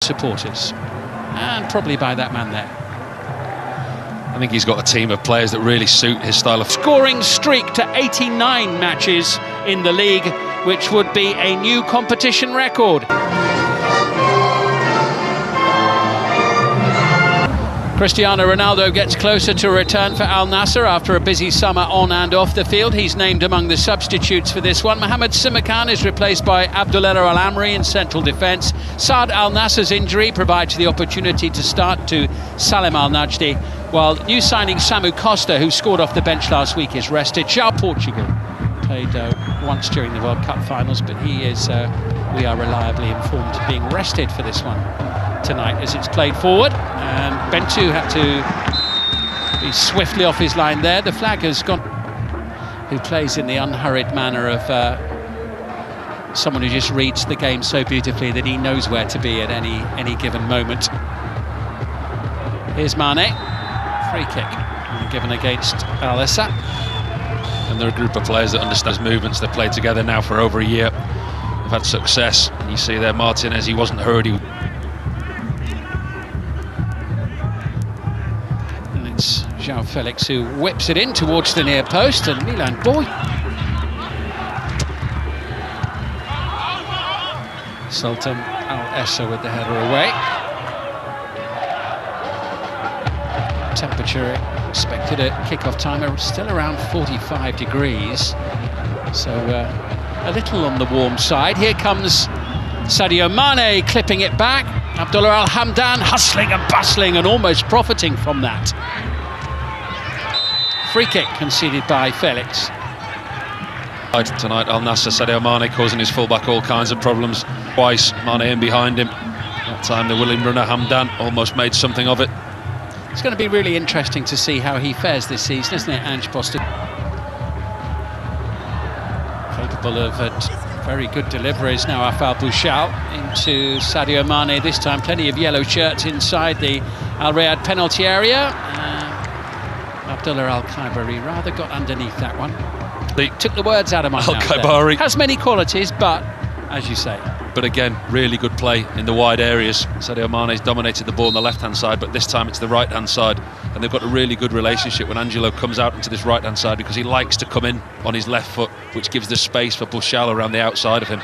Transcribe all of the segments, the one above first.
supporters, and probably by that man there. I think he's got a team of players that really suit his style of scoring streak to 89 matches in the league, which would be a new competition record. Cristiano Ronaldo gets closer to return for Al Nassr after a busy summer on and off the field. He's named among the substitutes for this one. Mohamed Simakan is replaced by Abdullah Al Amri in central defence. Saad Al Nassr's injury provides the opportunity to start to Salim Al Najdi, while new signing Samu Costa, who scored off the bench last week, is rested. Portugal played once during the World Cup finals, but he is, we are reliably informed, being rested for this one tonight as it's played forward. And Bentu had to be swiftly off his line there. The flag has gone. Who plays in the unhurried manner of someone who just reads the game so beautifully that he knows where to be at any given moment. Here's Mane, free kick given against Al Nassr. And they're a group of players that understand his movements. They've played together now for over a year. They've had success. And you see there Martinez, he wasn't hurried. And it's João Felix who whips it in towards the near post, and Milan Boy. Sultan Al-Essa with the header away. Temperature expected at kick-off time still around 45 degrees, so a little on the warm side. Here comes Sadio Mane clipping it back. Abdullah Al-Hamdan hustling and bustling and almost profiting from that. Free kick conceded by Felix. Tonight Al Nassr, Sadio Mane causing his fullback all kinds of problems. Twice Mane in behind him. That time the willing runner Hamdan almost made something of it. It's going to be really interesting to see how he fares this season, isn't it, Ange Postecoglou? Capable of very good deliveries now, Afal Bouchal into Sadio Mane this time. Plenty of yellow shirts inside the Al Riyadh penalty area. Abdullah Al-Khaibari rather got underneath that one. Took the words out of my mouth. Al-Khaibari has many qualities, but as you say. But again, really good play in the wide areas. Sadio Mane's dominated the ball on the left-hand side, but this time it's the right-hand side. And they've got a really good relationship when Angelo comes out into this right-hand side, because he likes to come in on his left foot, which gives the space for Bouchal around the outside of him.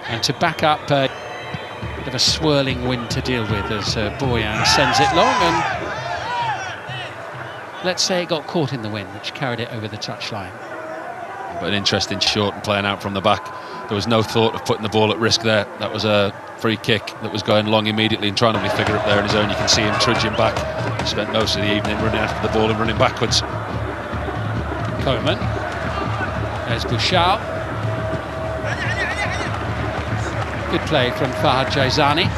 And to back up, a bit of a swirling wind to deal with as Boyan sends it long, and let's say it got caught in the wind, which carried it over the touchline. But an interesting shot and playing out from the back. There was no thought of putting the ball at risk there. That was a free kick that was going long immediately and trying to figure up there on his own. You can see him trudging back. He spent most of the evening running after the ball and running backwards. Koeman. There's Bouchal. Good play from Fahad Jaizani.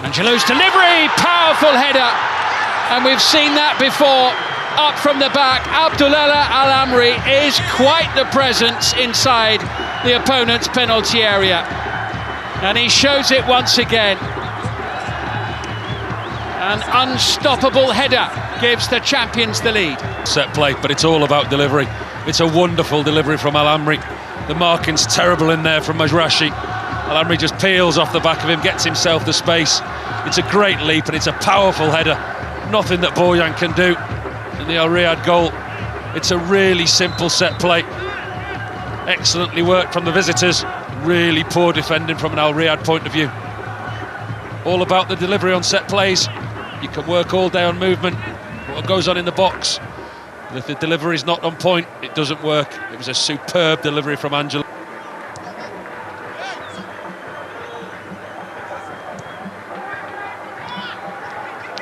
Angelo's delivery, powerful header, and we've seen that before. Up from the back, Abdullah Al Amri is quite the presence inside the opponent's penalty area, and he shows it once again. An unstoppable header gives the champions the lead. Set play, but it's all about delivery. It's a wonderful delivery from Al Amri. The marking's terrible in there from Majrashi. Al Amri just peels off the back of him, gets himself the space. It's a great leap and it's a powerful header. Nothing that Boyan can do in the Al Riyadh goal. It's a really simple set play. Excellently worked from the visitors. Really poor defending from an Al Riyadh point of view. All about the delivery on set plays. You can work all day on movement, what goes on in the box. But if the delivery is not on point, it doesn't work. It was a superb delivery from Angelo.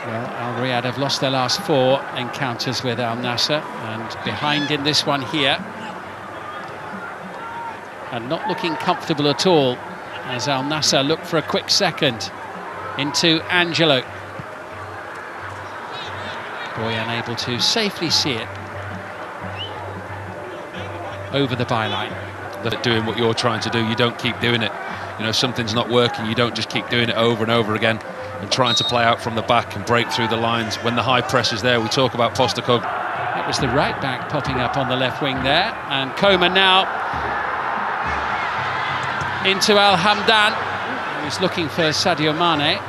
Well, Al Riyadh have lost their last 4 encounters with Al Nassr, and behind in this one here. And not looking comfortable at all as Al Nassr look for a quick second into Angelo. Boyan able to safely see it over the byline. That doing what you're trying to do, you don't keep doing it. You know, if something's not working, you don't just keep doing it over and over again. and trying to play out from the back and break through the lines. When the high press is there, we talk about Postecoglou. It was the right back popping up on the left wing there, and Coman now into Al Hamdan. He's looking for Sadio Mane.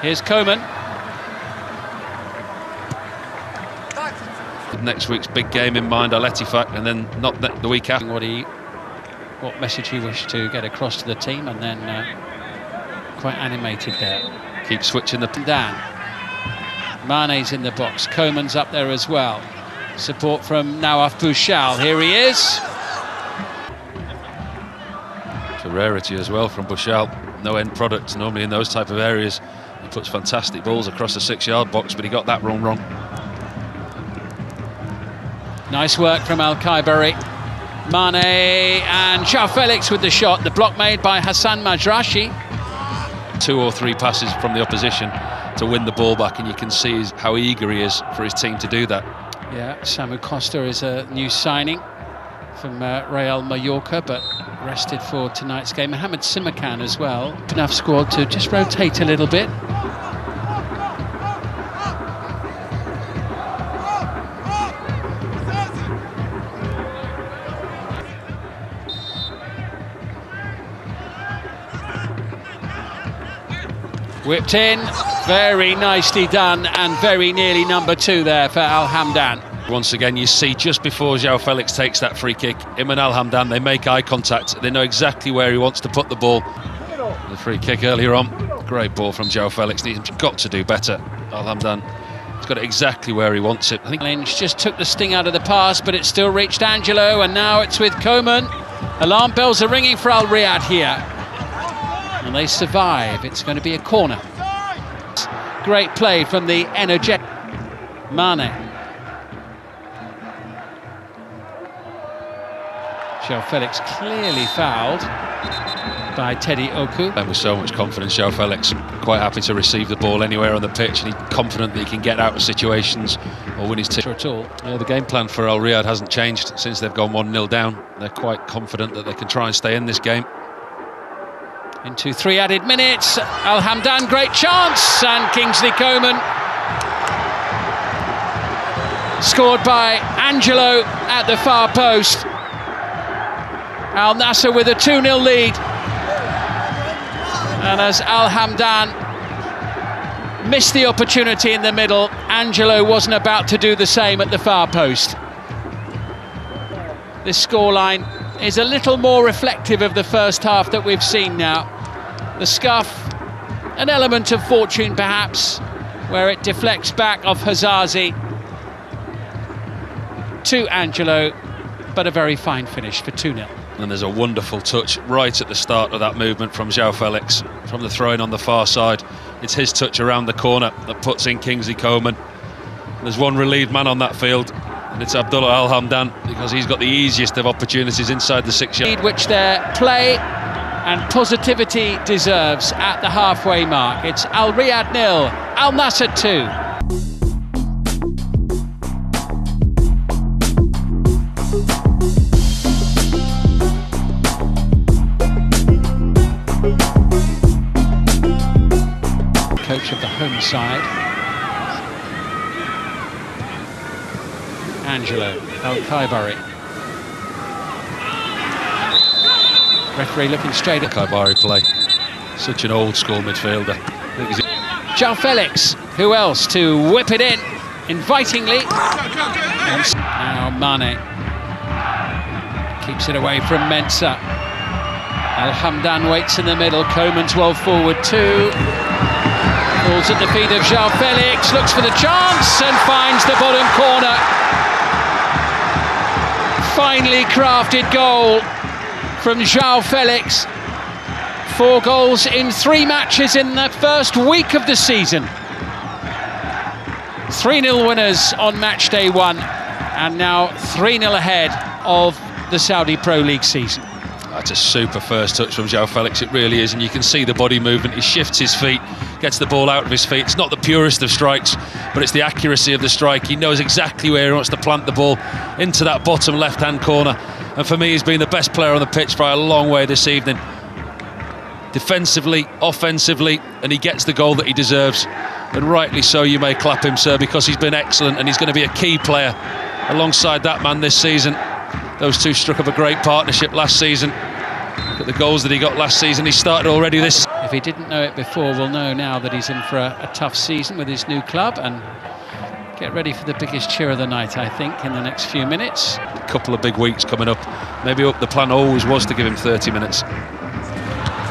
Here's Coman. Next week's big game in mind, Al Ettifaq, and then not the week after. What message he wished to get across to the team, and then quite animated there. Keep switching the... Dan. Mane's in the box. Coman's up there as well. Support from Nawaf Bouchal. Here he is. It's a rarity as well from Bouchal. No end product normally in those type of areas. He puts fantastic balls across the 6-yard box, but he got that wrong. Nice work from Al-Khaibari. Mane and João Felix with the shot. The block made by Hassan Majrashi. 2 or 3 passes from the opposition to win the ball back, and you can see how eager he is for his team to do that. Yeah, Samu Costa is a new signing from Real Mallorca, but rested for tonight's game. Mohamed Simakan as well. Enough squad to just rotate a little bit. Whipped in, very nicely done, and very nearly number 2 there for Al Hamdan. Once again, you see just before João Felix takes that free kick, him and Al Hamdan, they make eye contact. They know exactly where he wants to put the ball. The free kick earlier on, great ball from João Felix. He's got to do better. Al Hamdan, he's got it exactly where he wants it. I think Lynch just took the sting out of the pass, but it still reached Angelo, and now it's with Coman. Alarm bells are ringing for Al Riyadh here. And they survive. It's going to be a corner. Great play from the energetic Mane. João Felix clearly fouled by Teddy Oku. And with so much confidence, João Felix quite happy to receive the ball anywhere on the pitch, and he's confident that he can get out of situations or win his team. At all. Yeah, the game plan for Al Riyadh hasn't changed since they've gone 1-0 down. They're quite confident that they can try and stay in this game. Into 3 added minutes, Al Hamdan, great chance, and Kingsley Coman. Scored by Angelo at the far post. Al Nassr with a 2-0 lead. And as Al Hamdan missed the opportunity in the middle, Angelo wasn't about to do the same at the far post. This scoreline is a little more reflective of the first half that we've seen now. The scuff, an element of fortune perhaps, where it deflects back off Hazazi to Angelo, but a very fine finish for 2-0. And there's a wonderful touch right at the start of that movement from João Felix, from the throw-in on the far side. It's his touch around the corner that puts in Kingsley Coman. There's one relieved man on that field, and it's Abdullah Al Hamdan, because he's got the easiest of opportunities inside the 6-yard. Which their play and positivity deserves at the halfway mark. It's Al Riyadh 0, Al Nassr 2. Coach of the home side, Angelo Al-Khaibari. Referee looking straight at Khaibari play. Such an old school midfielder. João Felix, who else to whip it in invitingly. And now Mane keeps it away from Mensah. Al Hamdan waits in the middle. Coman's well forward too. Falls at the feet of João Felix, looks for the chance and finds the bottom corner. Finely crafted goal from João Felix. 4 goals in 3 matches in the first week of the season. 3-0 winners on match day 1, and now 3-0 ahead of the Saudi Pro League season. That's a super first touch from João Felix, it really is, and you can see the body movement. He shifts his feet, gets the ball out of his feet. It's not the purest of strikes, but it's the accuracy of the strike. He knows exactly where he wants to plant the ball, into that bottom left-hand corner. And for me, he's been the best player on the pitch by a long way this evening. defensively, offensively, and he gets the goal that he deserves. And rightly so, you may clap him, sir, because he's been excellent and he's going to be a key player alongside that man this season. Those two struck up a great partnership last season. Look at the goals that he got last season. He started already this. If he didn't know it before, we'll know now that he's in for a tough season with his new club, and get ready for the biggest cheer of the night, I think, in the next few minutes. A couple of big weeks coming up. Maybe the plan always was to give him 30 minutes.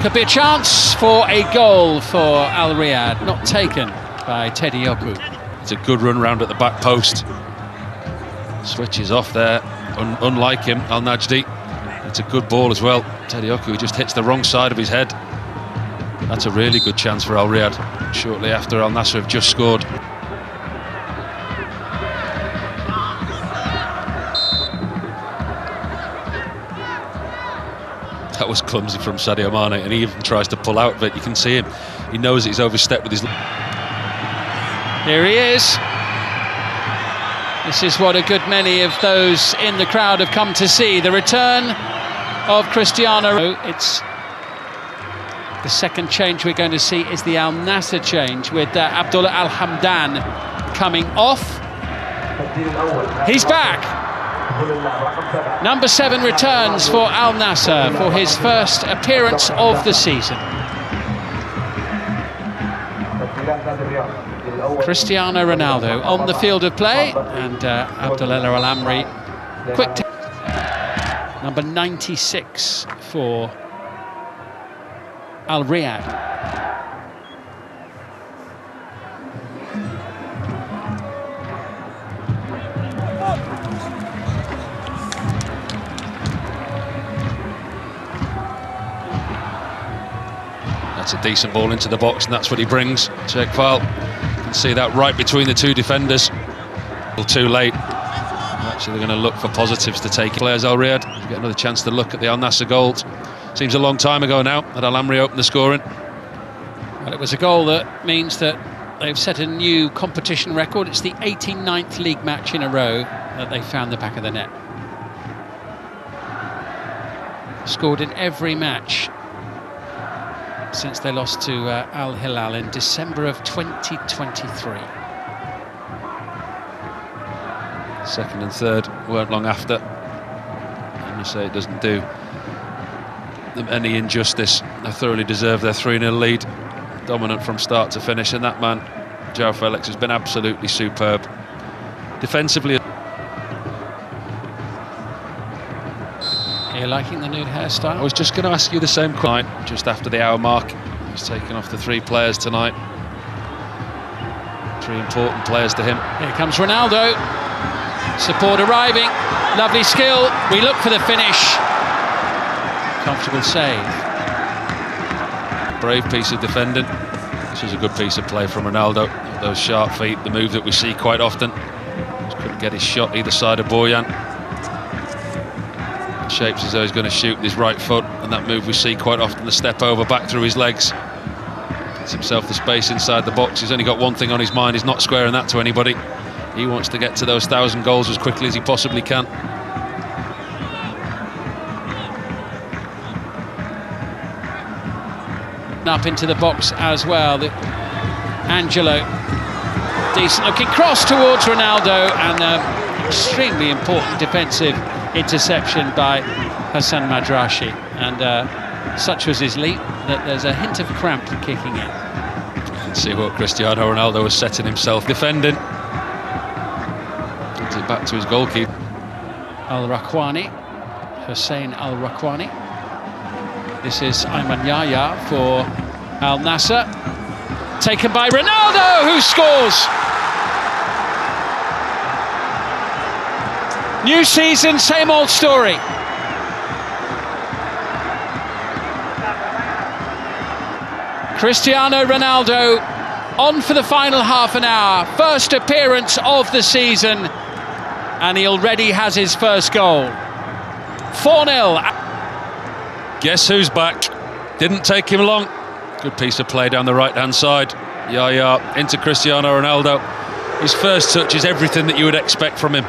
Could be a chance for a goal for Al Riyadh, not taken by Teddy Oku. It's a good run round at the back post. Switches off there, unlike him, Al Najdi. It's a good ball as well. Teddy Oku just hits the wrong side of his head. That's a really good chance for Al Riyadh, shortly after Al Nassr have just scored. That was clumsy from Sadio Mane, and he even tries to pull out of it. You can see him. He knows that he's overstepped with his... Here he is. This is what a good many of those in the crowd have come to see. The return of Cristiano. It's the second change we're going to see is the Al Nassr change, with Abdullah Al Hamdan coming off. He's back. Number 7 returns for Al Nassr for his first appearance of the season. Cristiano Ronaldo on the field of play, and Abdullah Al Amri quick. Number 96 for Al Riyadh. That's a decent ball into the box, and that's what he brings. Check foul. You can see that right between the two defenders. A little too late. Actually, they're going to look for positives to take. Players Al Riyadh get another chance to look at the Al Nassr goals. Seems a long time ago now that Al Amri opened the scoring. Well, it was a goal that means that they've set a new competition record. It's the 89th league match in a row that they found the back of the net. Scored in every match since they lost to Al Hilal in December of 2023. Second and third weren't long after. I must say it doesn't do them any injustice. They thoroughly deserve their 3-0 lead. Dominant from start to finish, and that man, João Felix, has been absolutely superb. Defensively. Are you liking the new hairstyle? I was just going to ask you the same question. Just after the hour mark, he's taken off the 3 players tonight. 3 important players to him. Here comes Ronaldo. Support arriving. Lovely skill. We look for the finish. Comfortable save. Brave piece of defending. This was a good piece of play from Ronaldo. Those sharp feet, the move that we see quite often. Just couldn't get his shot either side of Boyan. Shapes as though he's going to shoot with his right foot, and that move we see quite often, the step over back through his legs. Gets himself the space inside the box. He's only got one thing on his mind. He's not squaring that to anybody. He wants to get to those 1,000 goals as quickly as he possibly can. Up into the box as well. Angelo, decent looking cross towards Ronaldo, and extremely important defensive interception by Hassan Madrashi, and such was his leap that there's a hint of cramp kicking in. Let's see what Cristiano Ronaldo was setting himself defending. Gives it back to his goalkeeper. Al-Rakwani, Hussein Al-Rakwani. This is Ayman Yahya for Al Nassr. Taken by Ronaldo, who scores! New season, same old story. Cristiano Ronaldo on for the final half an hour. First appearance of the season, and he already has his first goal. 4-0. Guess who's back? Didn't take him long. Good piece of play down the right-hand side. Yahya into Cristiano Ronaldo. His first touch is everything that you would expect from him.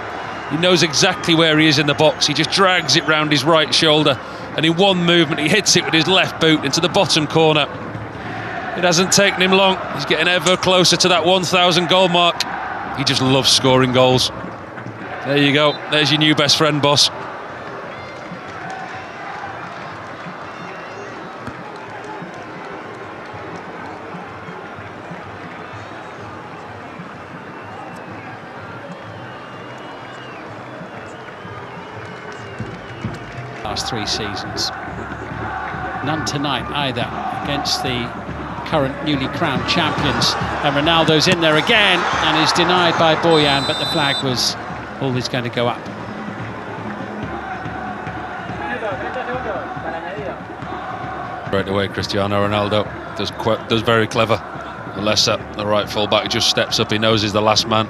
He knows exactly where he is in the box. He just drags it round his right shoulder, and in one movement he hits it with his left boot into the bottom corner. It hasn't taken him long. He's getting ever closer to that 1,000 goal mark. He just loves scoring goals. There you go. There's your new best friend, boss. Last 3 seasons. None tonight either against the current newly crowned champions. And Ronaldo's in there again and is denied by Boyan, but the flag was always going to go up. Right away, Cristiano Ronaldo does very clever. Alessa, the right full-back, just steps up. He knows he's the last man.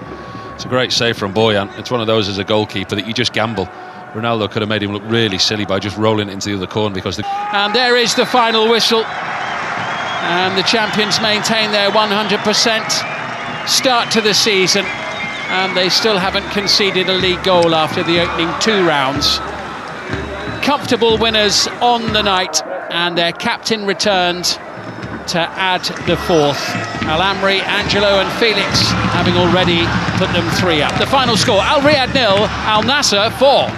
It's a great save from Boyan. It's one of those as a goalkeeper that you just gamble. Ronaldo could have made him look really silly by just rolling it into the other corner because And there is the final whistle. And the champions maintain their 100% start to the season. And they still haven't conceded a league goal after the opening 2 rounds. Comfortable winners on the night, and their captain returned to add the 4th. Al-Amri, Angelo and Felix having already put them 3 up. The final score, Riyadh 0, Al Nassr 4.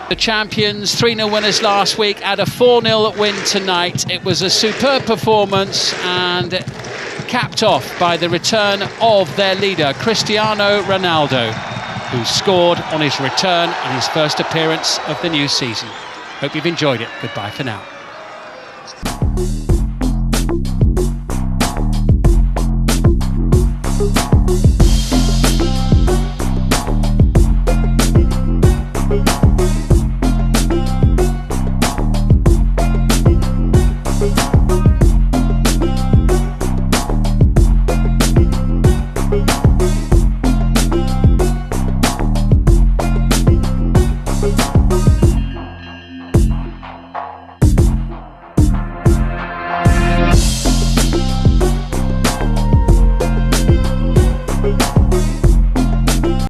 The champions, 3-0 winners last week, add a 4-0 win tonight. It was a superb performance and capped off by the return of their leader, Cristiano Ronaldo, who scored on his return and his first appearance of the new season. Hope you've enjoyed it. Goodbye for now.